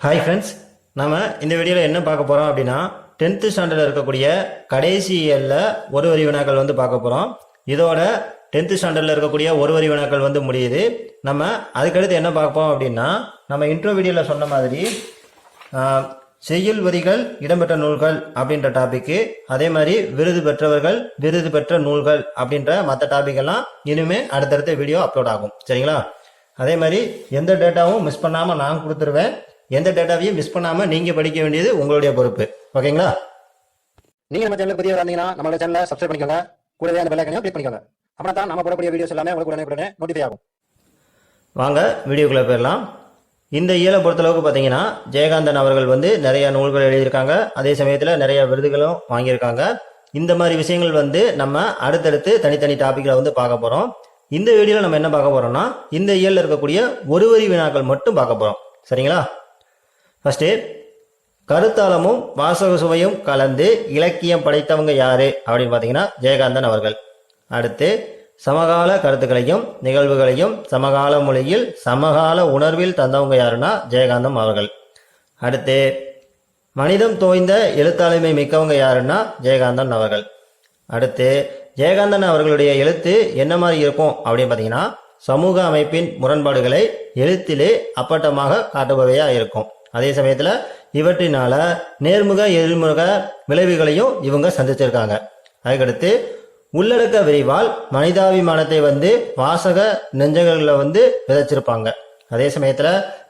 Hi friends, நம்ம இந்த வீடியோவில் என்ன பார்க்க போகிறோம் அப்படின்னா 10th ஸ்டாண்டர்டில் இருக்கக்கூடிய கடைசி இயலில் ஒரு வரி வினாக்கள் பார்க்க போகிறோம். இதோட 10th ஸ்டாண்டர்டில் இருக்கக்கூடிய ஒரு வரி வினாக்கள் முடியுது. நம்ம அதுக்கடுத்து என்ன பார்ப்போம் அப்படின்னா, நம்ம இன்ட்ரோ வீடியோவில் சொன்ன மாதிரி செய்யுள் வரிகள் இடம்பெற்ற நூல்கள் அப்படின்ற டாபிக்கு, அதே மாதிரி விருது பெற்றவர்கள் விருது பெற்ற நூல்கள் அப்படின்ற மற்ற டாபிக்கெல்லாம் இனிமே அடுத்தடுத்த வீடியோ அப்லோட் ஆகும். சரிங்களா? அதே மாதிரி எந்த டேட்டாவும் மிஸ் பண்ணாமல் நான் கொடுத்துருவேன். எந்த டேட்டாவையும் மிஸ் பண்ணாம நீங்க படிக்க வேண்டியது உங்களுடைய பொறுப்பு. ஓகேங்களா? நீங்க நம்ம சேனலுக்கு புதியவரா இருந்தீங்கன்னா நம்மளோட சேனலை சப்ஸ்கிரைப் பண்ணிக்கோங்க. கூடவே அந்த பெல் ஐகானையும் கிளிக் பண்ணிக்கோங்க. அப்பனா தான் நம்ம போடக்கூடிய வீடியோஸ் எல்லாமே உங்களுக்கு உடனே நோட்டிஃபை ஆகும். வாங்க வீடியோக்குள்ள போயிடலாம். இந்த இயலை பொறுத்தளவுக்கு பார்த்தீங்கன்னா, ஜெயகாந்தன் அவர்கள் நிறைய நூல்கள் எழுதியிருக்காங்க. அதே சமயத்தில் நிறைய விருதுகளும் வாங்கியிருக்காங்க. இந்த மாதிரி விஷயங்கள் நம்ம அடுத்தடுத்து தனித்தனி டாபிக்ல பார்க்க போறோம். இந்த வீடியோல நம்ம என்ன பார்க்க போறோம்னா, இந்த இயல்ல இருக்கக்கூடிய ஒரு வரி வினாக்கள் மட்டும் பார்க்க போறோம். சரிங்களா? ஃபர்ஸ்ட், கருத்தாளமும் வாசக சுவையும் கலந்து இலக்கியம் படைத்தவங்க யாரு அப்படின்னு பார்த்தீங்கன்னா ஜெயகாந்தன் அவர்கள். அடுத்து, சமகால கருத்துக்களையும் நிகழ்வுகளையும் சமகால மொழியில் சமகால உணர்வில் தந்தவங்க யாருன்னா ஜெயகாந்தன் அவர்கள். அடுத்து, மனிதம் தோய்ந்த எழுத்தாளுமை மிக்கவங்க யாருன்னா ஜெயகாந்தன் அவர்கள். அடுத்து, ஜெயகாந்தன் அவர்களுடைய எழுத்து என்ன மாதிரி இருக்கும் அப்படின்னு பார்த்தீங்கன்னா, சமூக அமைப்பின் முரண்பாடுகளை எழுத்திலே அப்பட்டமாக காட்டுபவையா இருக்கும். அதே சமயத்துல இவற்றினால நேர்முக எதிர்முக விளைவுகளையும் இவங்க சந்திச்சிருக்காங்க. அதுக்கடுத்து, உள்ளடக்க விரிவால் மனிதாபிமானத்தை வாசக நெஞ்சங்கள்ல விதைச்சிருப்பாங்க. அதே சமயத்துல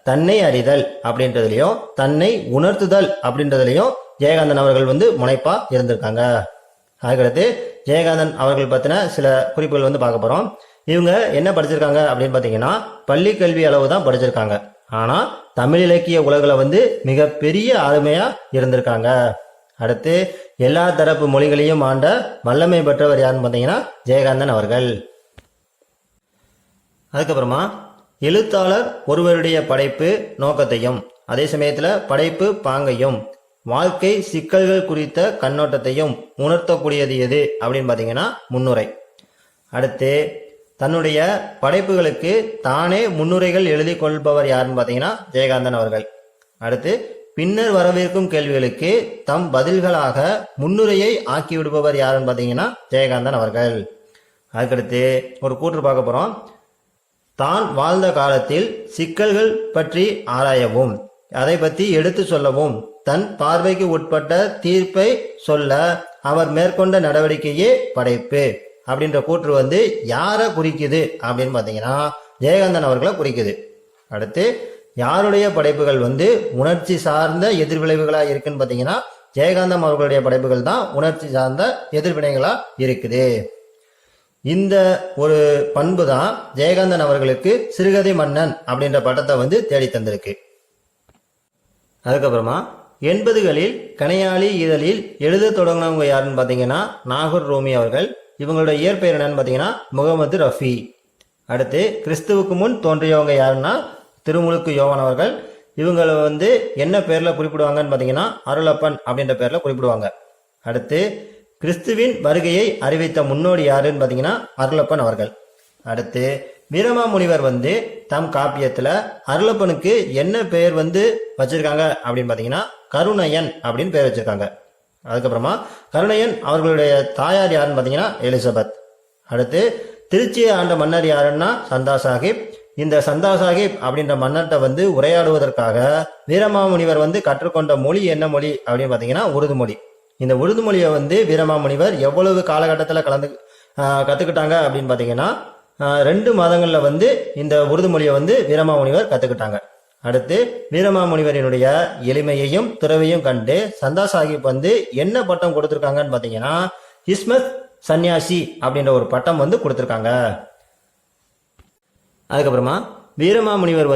தன்னை அறிதல் அப்படின்றதுலயும் தன்னை உணர்த்துதல் அப்படின்றதுலயும் ஜெயகாந்தன் அவர்கள் முனைப்பா இருந்திருக்காங்க. அதுக்கடுத்து, ஜெயகாந்தன் அவர்கள் பத்தின சில குறிப்புகள் பார்க்க போறோம். இவங்க என்ன படிச்சிருக்காங்க அப்படின்னு பாத்தீங்கன்னா, பள்ளி கல்வி அளவு தான் படிச்சிருக்காங்க. ஆனா தமிழ் இலக்கிய உலகில மிகப்பெரிய ஆளுமையா இருந்திருக்காங்க. அடுத்து, எல்லா தரப்பு மொழிகளையும் ஆண்ட வல்லமை பெற்றவர் யாருன்னு பார்த்தீங்கன்னா ஜெயகாந்தன் அவர்கள். அதுக்கப்புறமா, எழுத்தாளர் ஒருவருடைய படைப்பு நோக்கத்தையும் அதே சமயத்துல படைப்பு பாங்கையும் வாழ்க்கை சிக்கல்கள் குறித்த கண்ணோட்டத்தையும் உணர்த்தக்கூடியது எது அப்படின்னு பார்த்தீங்கன்னா முன்னுரை. அடுத்து, தன்னுடைய படைப்புகளுக்கு தானே முன்னுரைகள் எழுதி கொள்பவர் யாருன்னு பார்த்தீங்கன்னா ஜெயகாந்தன் அவர்கள். அடுத்து, பின்னர் வரவிருக்கும் கேள்விகளுக்கு தம் பதில்களாக முன்னுரையை ஆக்கி விடுபவர் யாருன்னு பார்த்தீங்கன்னா ஜெயகாந்தன் அவர்கள். அதுக்கடுத்து ஒரு கூற்று பார்க்க போறோம். தான் வாழ்ந்த காலத்தில் சிக்கல்கள் பற்றி ஆராயவும் அதை பற்றி எடுத்து சொல்லவும் தன் பார்வைக்கு உட்பட்ட தீர்ப்பை சொல்ல அவர் மேற்கொண்ட நடவடிக்கையே படைப்பு அப்படின்ற கூற்று யாரை குறிக்குது அப்படின்னு பார்த்தீங்கன்னா ஜெயகாந்தன் அவர்களை குறிக்குது. அடுத்து, யாருடைய படைப்புகள் உணர்ச்சி சார்ந்த எதிர்விளைவுகளா இருக்குன்னு பார்த்தீங்கன்னா ஜெயகாந்தன் அவர்களுடைய படைப்புகள் தான் உணர்ச்சி சார்ந்த எதிர்வினைகளா இருக்குது. இந்த ஒரு பண்பு தான் ஜெயகாந்தன் அவர்களுக்கு சிறுகதை மன்னன் அப்படின்ற பட்டத்தை தேடி தந்திருக்கு. அதுக்கப்புறமா, 80களில் கனையாளி இதழில் எழுத தொடங்கினவங்க யாருன்னு பார்த்தீங்கன்னா நாகூர் ரோமி அவர்கள். இவங்களோட இயற்பெயர் என்னன்னு பார்த்தீங்கன்னா முகமது ரஃபி. அடுத்து, கிறிஸ்துவுக்கு முன் தோன்றியவங்க யாருன்னா திருமுழுக்கு யோவான் அவர்கள். இவங்களை என்ன பேர்ல குறிப்பிடுவாங்கன்னு பார்த்தீங்கன்னா அருளப்பன் அப்படின்ற பேர்ல குறிப்பிடுவாங்க. அடுத்து, கிறிஸ்துவின் வருகையை அறிவித்த முன்னோடி யாருன்னு பார்த்தீங்கன்னா அருளப்பன் அவர்கள். அடுத்து, வீரமாமுனிவர் தம் காப்பியத்துல அருளப்பனுக்கு என்ன பெயர் வச்சிருக்காங்க அப்படின்னு பார்த்தீங்கன்னா கருணையன் அப்படின்னு பேர் வச்சிருக்காங்க. அதுக்கப்புறமா, கருணையன் அவர்களுடைய தாயார் யாருன்னு பார்த்தீங்கன்னா எலிசபெத். அடுத்து, திருச்சியை ஆண்ட மன்னர் யாருன்னா சந்தா சாஹிப். இந்த சந்தா சாஹிப் அப்படின்ற மன்னர்கிட்ட உரையாடுவதற்காக வீரமாமுனிவர் கற்றுக்கொண்ட மொழி என்ன மொழி அப்படின்னு பார்த்தீங்கன்னா உருது மொழி. இந்த உருது மொழியை வீரமாமுனிவர் எவ்வளவு காலகட்டத்தில் கத்துக்கிட்டாங்க அப்படின்னு பார்த்தீங்கன்னா 2 மாதங்கள்ல இந்த உருது மொழியை வீரமாமுனிவர் கத்துக்கிட்டாங்க. அடுத்து, வீரமாமுனிவரினுடைய எளிமையையும் துறவையும் கண்டு சந்தா சாஹிப் என்ன பட்டம் கொடுத்திருக்காங்கன்னு பார்த்தீங்கன்னா இஸ்மத் சன்னியாசி அப்படின்ற ஒரு பட்டம் கொடுத்திருக்காங்க. அதுக்கப்புறமா, வீரமாமுனிவர்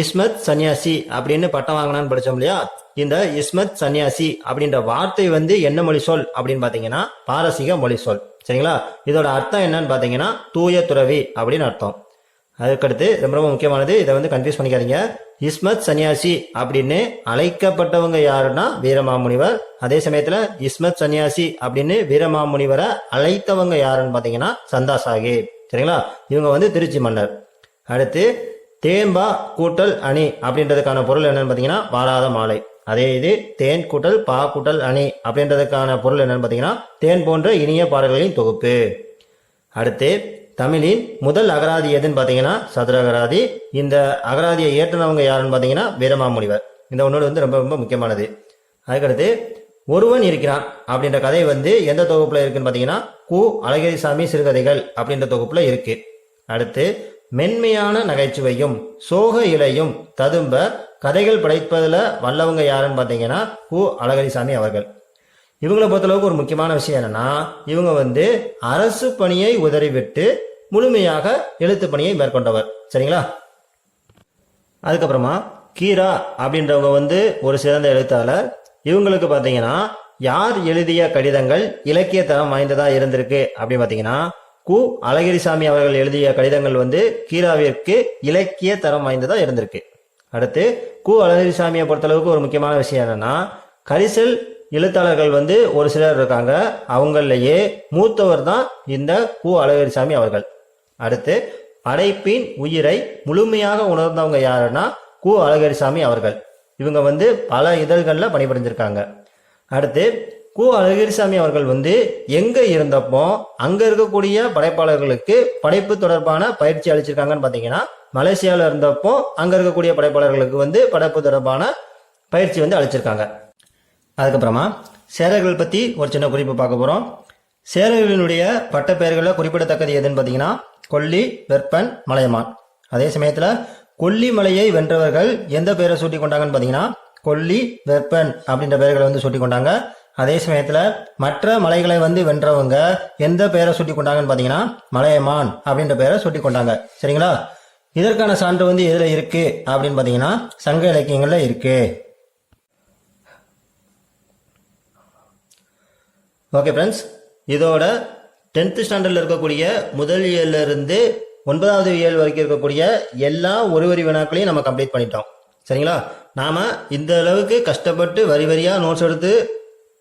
இஸ்மத் சன்னியாசி அப்படின்னு பட்டம் வாங்கினான்னு படிச்சோம் இல்லையா? இந்த இஸ்மத் சன்னியாசி அப்படின்ற வார்த்தை என்ன மொழி சொல் அப்படின்னு பார்த்தீங்கன்னா பாரசீக மொழி சொல். சரிங்களா? இதோட அர்த்தம் என்னன்னு பார்த்தீங்கன்னா தூய துறவி அப்படின்னு அர்த்தம். அதுக்கடுத்து, ரொம்ப ரொம்ப முக்கியமானது, இதை கன்ஃபியூஸ் பண்ணிக்காதீங்க. இஸ்மத் சன்னியாசி அப்படின்னு அழைக்கப்பட்டவங்க யாருன்னா வீரமாமுனிவர். அதே சமயத்துல இஸ்மத் சன்னியாசி அப்படின்னு வீரமாமுனிவரை அழைத்தவங்க யாருன்னு பார்த்தீங்கன்னா சந்தா சாஹிப். சரிங்களா? இவங்க திருச்சி மன்னர். அடுத்து, தேன்பா கூட்டல் அணி அப்படின்றதுக்கான பொருள் என்னன்னு பார்த்தீங்கன்னா வாராத மாலை. அதே இது தேன் கூட்டல் பா கூட்டல் அணி அப்படின்றதுக்கான பொருள் என்னன்னு பார்த்தீங்கன்னா தேன் போன்ற இனிய பாடல்களின் தொகுப்பு. அடுத்து தமிழின் முதல் அகராதி எதுன்னு பார்த்தீங்கன்னா சதுர அகராதி. இந்த அகராதியை ஏற்றினவங்க யாருன்னு பார்த்தீங்கன்னா வீரமாமுனிவர். இந்த ஒன்னோடு வந்து ரொம்ப ரொம்ப முக்கியமானது. அதுக்கடுத்து ஒருவன் இருக்கிறான் அப்படின்ற கதை வந்து எந்த தொகுப்புல இருக்குன்னு பார்த்தீங்கன்னா கு அழகிரிசாமி சிறுகதைகள் அப்படின்ற தொகுப்புல இருக்கு. அடுத்து மென்மையான நகைச்சுவையும் சோக இலையும் ததும்ப கதைகள் படைப்பதில் வல்லவங்க யாருன்னு பார்த்தீங்கன்னா கு அழகிரிசாமி அவர்கள். இவங்களை பொறுத்தளவுக்கு ஒரு முக்கியமான விஷயம் என்னன்னா இவங்க வந்து அரசு பணியை உதறிவிட்டு முழுமையாக எழுத்து பணியை மேற்கொண்டவர். சரிங்களா? அதுக்கப்புறமா கீரா அப்படின்றவங்க வந்து ஒரு சிறந்த எழுத்தாளர். இவங்களுக்கு பார்த்தீங்கன்னா யார் எழுதிய கடிதங்கள் இலக்கிய தரம் வாய்ந்ததா இருந்திருக்கு அப்படின்னு பார்த்தீங்கன்னா கு அழகிரிசாமி அவர்கள் எழுதிய கடிதங்கள் வந்து கீராவிற்கு இலக்கிய தரம் வாய்ந்ததா இருந்திருக்கு. அடுத்து கு அழகிரிசாமியை பொறுத்தளவுக்கு ஒரு முக்கியமான விஷயம் என்னன்னா கரிசல் எழுத்தாளர்கள் வந்து ஒரு சிலர் இருக்காங்க. அவங்களையே மூத்தவர் தான் இந்த கு அழகிரிசாமி அவர்கள். அடுத்து படைப்பின் உயிரை முழுமையாக உணர்ந்தவங்க யாருன்னா கு அழகிரிசாமி அவர்கள். இவங்க வந்து பல இதழ்களில் பணிபுரிஞ்சிருக்காங்க. அடுத்து கு அழகிரிசாமி அவர்கள் வந்து எங்க இருந்தப்போ அங்க இருக்கக்கூடிய படைப்பாளர்களுக்கு படைப்பு தொடர்பான பயிற்சி அளிச்சிருக்காங்கன்னு பார்த்தீங்கன்னா மலேசியாவில் இருந்தப்போ அங்க இருக்கக்கூடிய படைப்பாளர்களுக்கு வந்து படைப்பு தொடர்பான பயிற்சி வந்து அளிச்சிருக்காங்க. அதுக்கப்புறமா சேரர்கள் பத்தி ஒரு சின்ன குறிப்பு பார்க்க போறோம். சேரர்களினுடைய பட்ட பெயர்களில் குறிப்பிடத்தக்கது எதுன்னு பார்த்தீங்கன்னா கொல்லி, வெப்பன், மலையமான். அதே சமயத்துல கொல்லிமலையை வென்றவர்கள் எந்த பெயரை சூட்டி கொண்டாங்கன்னு பார்த்தீங்கன்னா கொல்லி, வெப்பன் அப்படின்ற பெயர்களை வந்து சூட்டி கொண்டாங்க. அதே சமயத்துல மற்ற மலைகளை வந்து வென்றவங்க எந்த பெயரை சூட்டி கொண்டாங்கன்னு பார்த்தீங்கன்னா மலையமான் அப்படின்ற பெயரை சூட்டி கொண்டாங்க. சரிங்களா? இதற்கான சான்று வந்து எதுல இருக்கு அப்படின்னு பார்த்தீங்கன்னா சங்க இலக்கியங்கள்ல இருக்கு. ஓகே ஃப்ரெண்ட்ஸ், இதோட 10th ஸ்டாண்டர்டில் இருக்கக்கூடிய முதல் இயல்ல இருந்து 9வது இயல் வரைக்கும் இருக்கக்கூடிய எல்லா ஒரு வரி வினாக்களையும் நம்ம கம்ப்ளீட் பண்ணிட்டோம். சரிங்களா? நாம இந்த அளவுக்கு கஷ்டப்பட்டு வரி வரியா நோட்ஸ் எடுத்து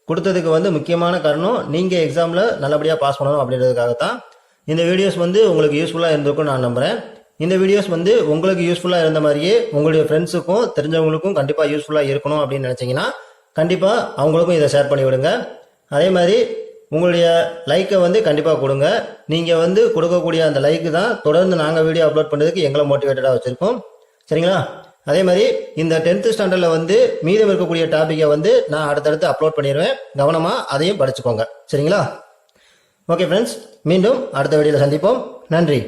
கொடுத்ததுக்கு வந்து முக்கியமான காரணம் நீங்க எக்ஸாம்ல நல்லபடியா பாஸ் பண்ணணும் அப்படின்றதுக்காகத்தான். இந்த வீடியோஸ் வந்து உங்களுக்கு யூஸ்ஃபுல்லா இருந்திருக்கும் நான் நம்புறேன். இந்த வீடியோஸ் வந்து உங்களுக்கு யூஸ்ஃபுல்லா இருந்த மாதிரியே உங்களுடைய ஃப்ரெண்ட்ஸுக்கும் தெரிஞ்சவங்களுக்கும் கண்டிப்பா யூஸ்ஃபுல்லா இருக்கணும் அப்படின்னு நினைச்சீங்கன்னா கண்டிப்பா அவங்களுக்கும் இதை ஷேர் பண்ணி விடுங்க. அதே மாதிரி உங்களுடைய லைக்கை வந்து கண்டிப்பாக கொடுங்க. நீங்கள் வந்து கொடுக்கக்கூடிய அந்த லைக்கு தான் தொடர்ந்து நாங்கள் வீடியோ அப்லோட் பண்ணுறதுக்கு எங்களை மோட்டிவேட்டடாக வச்சுருக்கோம். சரிங்களா? அதே மாதிரி இந்த 10th ஸ்டாண்டர்டில் வந்து மீதம் இருக்கக்கூடிய டாப்பிக்கை வந்து நான் அடுத்தடுத்து அப்லோட் பண்ணிடுவேன். கவனமாக அதையும் படிச்சுக்கோங்க. சரிங்களா? ஓகே ஃப்ரெண்ட்ஸ், மீண்டும் அடுத்த வீடியோவில் சந்திப்போம். நன்றி.